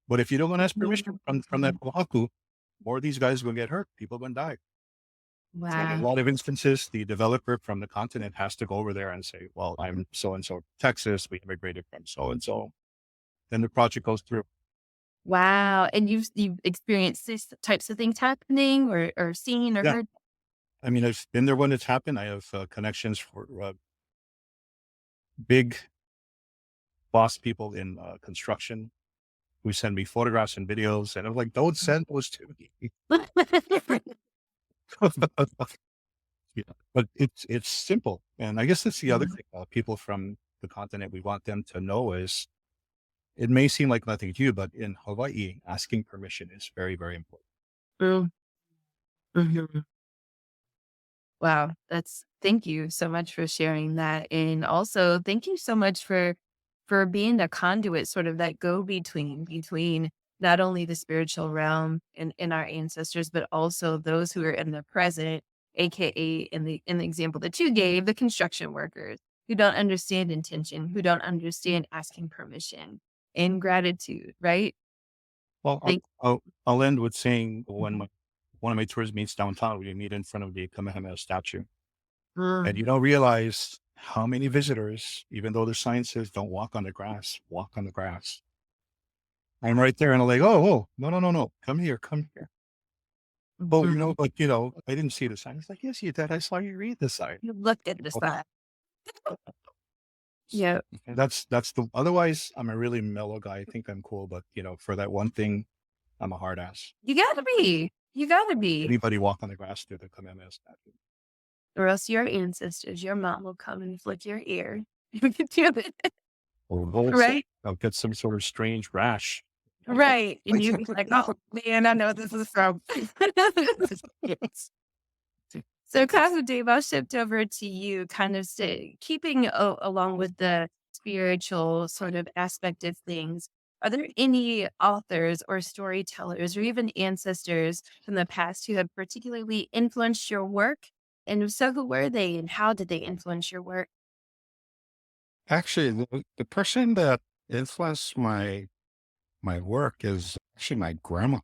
But if you don't ask permission from that oahu, more of these guys will get hurt. People will die. Wow. So in a lot of instances, the developer from the continent has to go over there and say, well, I'm so-and-so Texas. We immigrated from so-and-so. Then the project goes through. Wow. And you've experienced these types of things happening or seen or heard? I mean, I've been there when it's happened. I have connections for big boss people in construction who send me photographs and videos. And I'm like, don't send those to me. Yeah, but it's simple. And I guess that's the other thing. People from the continent, we want them to know is, it may seem like nothing to you, but in Hawaii, asking permission is very, very important. Wow. Thank you so much for sharing that. And also thank you so much for being a conduit, sort of that between not only the spiritual realm and our ancestors, but also those who are in the present, AKA in the example that you gave, the construction workers who don't understand intention, who don't understand asking permission and gratitude, right? Well, I'll end with saying, when one of my tours meets downtown, we meet in front of the Kamehameha statue. And you don't realize how many visitors, even though the sign says don't walk on the grass, walk on the grass. I'm right there and I'm like, oh, no, come here. But I didn't see the sign. It's like, yes, you did. I saw you read the sign. You looked at the sign. Yeah. And that's otherwise I'm a really mellow guy. I think I'm cool, but for that one thing, I'm a hard ass. You gotta be. Anybody walk on the grass through the Kamehameha statue. Or else your ancestors, your mom will come and flick your ear. You can do it. Right? I'll get some sort of strange rash. Right. And you'd be like, oh man, I know this is from. So Casa Dave, I'll shift over to you, kind of keeping along with the spiritual sort of aspect of things. Are there any authors or storytellers or even ancestors from the past who have particularly influenced your work? And if so, who were they and how did they influence your work? Actually, the person that influenced my work is actually my grandma.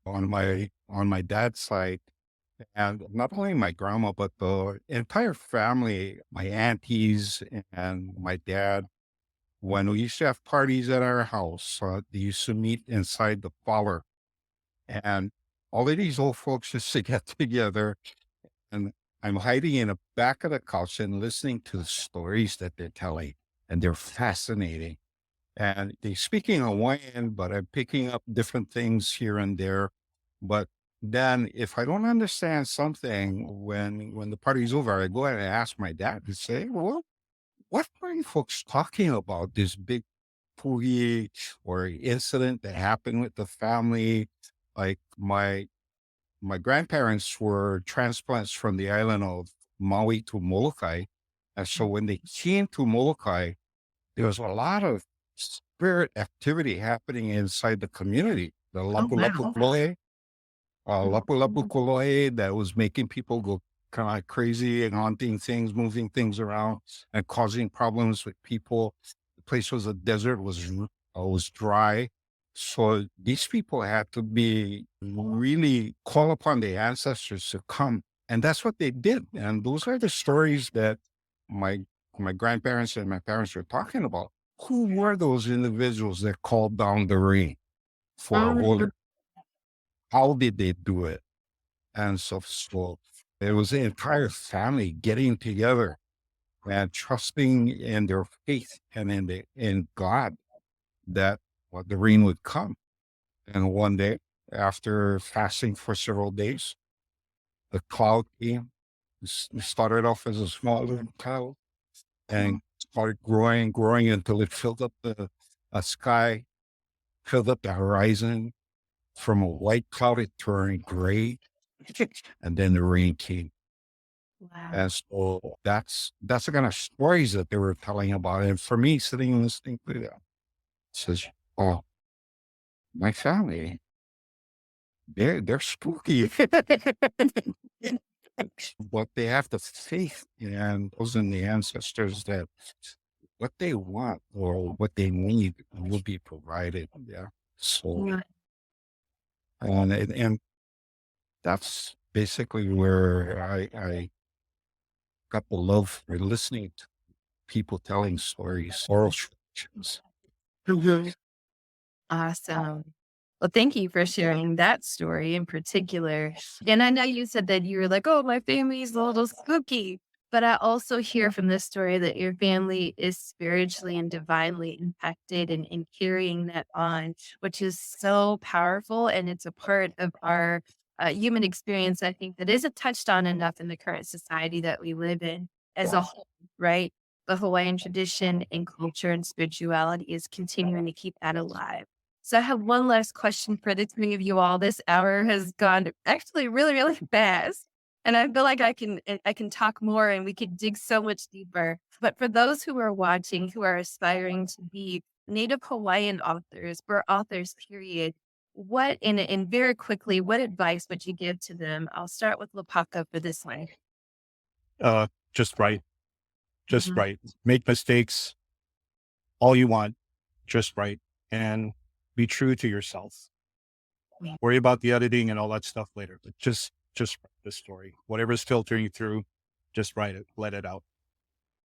On my dad's side, And not only my grandma, but the entire family, my aunties and my dad, when we used to have parties at our house, they used to meet inside the parlor. And all of these old folks used to get together, and I'm hiding in the back of the couch and listening to the stories that they're telling, and they're fascinating. And they're speaking Hawaiian, but I'm picking up different things here and there. But then if I don't understand something when the party's over, I go ahead and ask my dad to say, well, what are you folks talking about? This big pui or incident that happened with the family? Like my grandparents were transplants from the island of Maui to Molokai. And so when they came to Molokai, there was a lot of spirit activity happening inside the community. The Lapu Lapu Kolohe, Lapu Lapu Kolohe that was making people go kind of crazy and haunting things, moving things around and causing problems with people. The place was a desert, was dry. So these people had to be really call upon the ancestors to come. And that's what they did. And those are the stories that my grandparents and my parents were talking about. Who were those individuals that called down the rain for a whole? How did they do it? And so it was the entire family getting together and trusting in their faith and in God that the rain would come. And one day, after fasting for several days, the cloud came. It started off as a small little cloud and started growing until it filled up the sky, filled up the horizon. From a white cloud, it turned gray, and then the rain came. Wow. And so that's the kind of stories that they were telling about. And for me, sitting and listening to that, it says, "Oh, my family, they're spooky." But they have the faith and those in the ancestors that what they want or what they need will be provided. Yeah. So, and that's basically where I got the love for listening to people telling stories, oral traditions. Awesome. Well, thank you for sharing that story in particular. And I know you said that you were like, oh, my family's a little spooky. But I also hear from this story that your family is spiritually and divinely impacted and carrying that on, which is so powerful. And it's a part of our human experience, I think, that isn't touched on enough in the current society that we live in as a whole, right? The Hawaiian tradition and culture and spirituality is continuing to keep that alive. So I have one last question for the three of you all. This hour has gone actually really, really fast. And I feel like I can talk more and we could dig so much deeper. But for those who are watching, who are aspiring to be Native Hawaiian authors or authors, period, what and very quickly, what advice would you give to them? I'll start with Lopaka for this one. Just write, just Mhm. write. Make mistakes all you want, just write, and be true to yourself. Yeah. Worry about the editing and all that stuff later, but just write the story. Whatever's filtering through, just write it, let it out.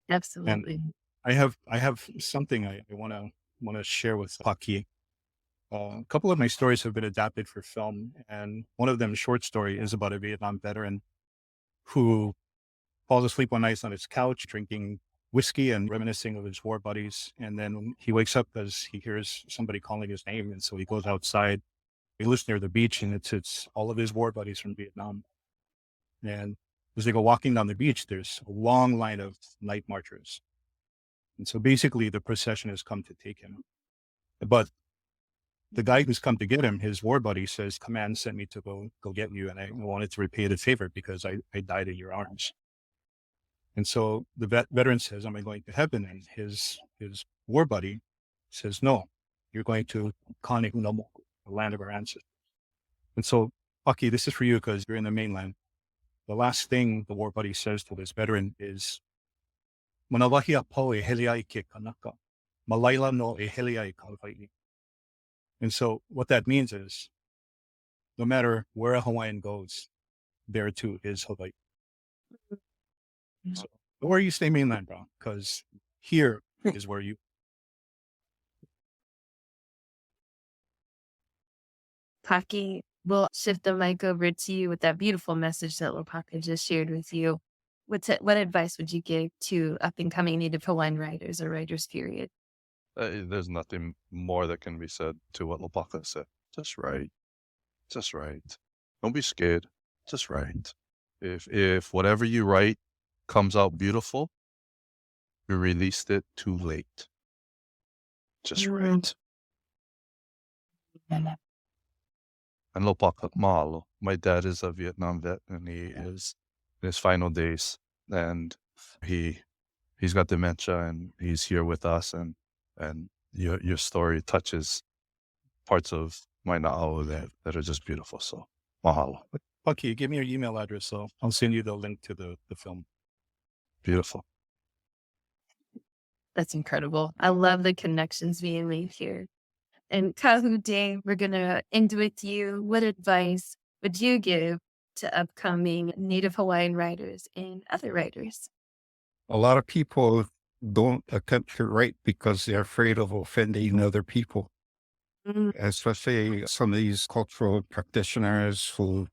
And Absolutely. I have something I want to share with Paki. A couple of my stories have been adapted for film, and one of them, a short story, is about a Vietnam veteran who falls asleep one night on his couch drinking whiskey and reminiscing of his war buddies. And then he wakes up because he hears somebody calling his name, and so he goes outside. He lives near the beach, and it's all of his war buddies from Vietnam. And as they go walking down the beach, there's a long line of night marchers. And so basically the procession has come to take him. But the guy who's come to get him, his war buddy, says, command sent me to go get you. And I wanted to repay the favor because I died in your arms. And so the veteran says, am I going to heaven? And his war buddy says, no, you're going to Kanehunamoku, the land of our ancestors. And so, Paki, this is for you because you're in the mainland. The last thing the war buddy says to this veteran is, Manawahia po e heliai ke Kanaka, malaila no e heliai ka Hawaiʻi. And so what that means is, no matter where a Hawaiian goes, there too is Hawaii. So, where you stay mainland, bro? Because here is where you. Paki, we'll shift the mic over to you with that beautiful message that Lopaka just shared with you. What advice would you give to up and coming Native Hawaiian writers or writers, period? There's nothing more that can be said to what Lopaka said. Just write. Just write. Don't be scared. Just write. If whatever you write comes out beautiful, you released it too late. Just write. And Lopaka, mahalo. My dad is a Vietnam vet, and he is in his final days, and he's got dementia, and he's here with us, and your story touches parts of my na'au that are just beautiful. So mahalo. Paki, give me your email address, so I'll send you the link to the film. Beautiful. That's incredible. I love the connections being made here. And Kahu Day, we're going to end with you. What advice would you give to upcoming Native Hawaiian writers and other writers? A lot of people don't attempt to write because they're afraid of offending other people, especially some of these cultural practitioners who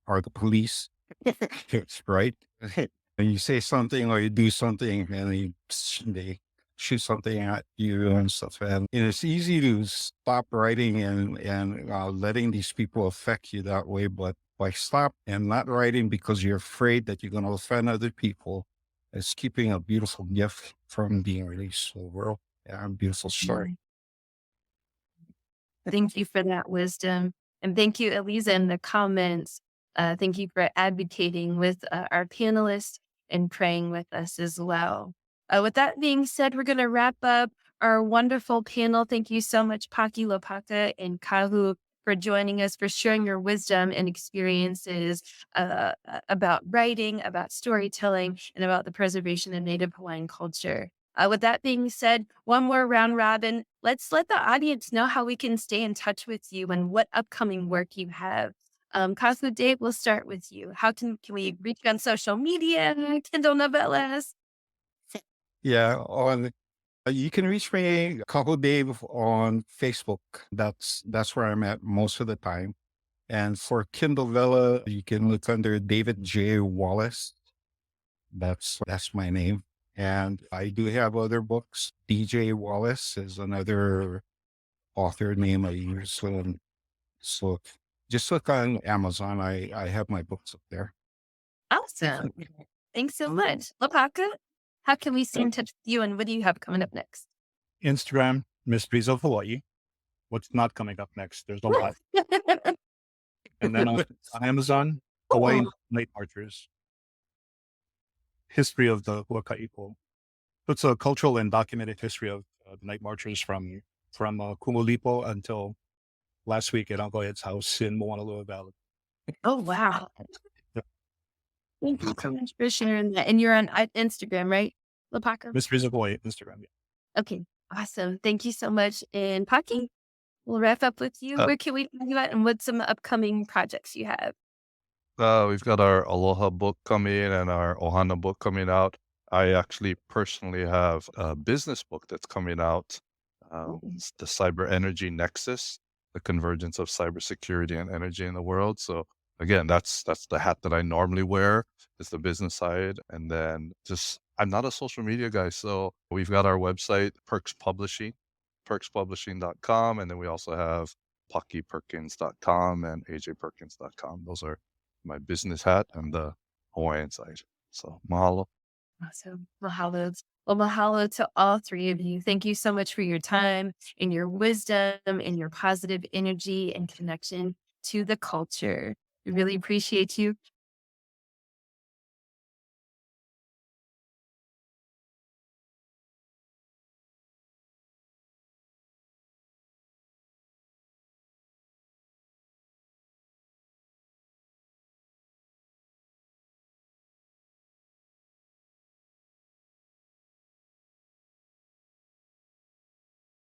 are the police, right? And you say something or you do something and they shoot something at you and stuff. And it's easy to stop writing and letting these people affect you that way. But by stop and not writing because you're afraid that you're going to offend other people, it's keeping a beautiful gift from being released to the world. Yeah, a beautiful story. Thank you for that wisdom. And thank you, Eliza, in the comments. Thank you for advocating with our panelists and praying with us as well. With that being said, we're going to wrap up our wonderful panel. Thank you so much, Paki, Lopaka, and Kahu, for joining us, for sharing your wisdom and experiences about writing, about storytelling, and about the preservation of Native Hawaiian culture. With that being said, one more round robin. Let's let the audience know how we can stay in touch with you and what upcoming work you have. Kahu Dave, we'll start with you. How can we reach you on social media, Kindle novellas? Yeah, you can reach me, Kaho Dave, on Facebook. That's where I'm at most of the time. And for Kindle Vella, you can look under David J. Wallace. That's my name. And I do have other books. DJ Wallace is another author name I use. So just look on Amazon. I have my books up there. Awesome. Thanks so much. Lopaka, how can we stay in touch with you and what do you have coming up next? Instagram, Mysteries of Hawaii. What's not coming up next? There's a lot. And then on Amazon, Hawaiian Night Marchers. History of the Huaka'ipo. It's a cultural and documented history of the night marchers from Kumulipo until last week at Uncle Ed's house in Moana Nui Valley. Oh, wow. Thank you so much for sharing that. And you're on Instagram, right, Lopaka? Mysteries of Hawaii, Instagram. Yeah. Okay, awesome. Thank you so much. And Paki, we'll wrap up with you. Where can we find you at and what's some upcoming projects you have? We've got our Aloha book coming and our Ohana book coming out. I actually personally have a business book that's coming out. It's the Cyber Energy Nexus, the convergence of cybersecurity and energy in the world. So again, that's the hat that I normally wear, is the business side. And then I'm not a social media guy. So we've got our website, Perks Publishing, perkspublishing.com. And then we also have PakiPerkins.com and AJPerkins.com. Those are my business hat and the Hawaiian side. So mahalo. Awesome. Mahalo. Well, mahalo to all three of you. Thank you so much for your time and your wisdom and your positive energy and connection to the culture. We really appreciate you.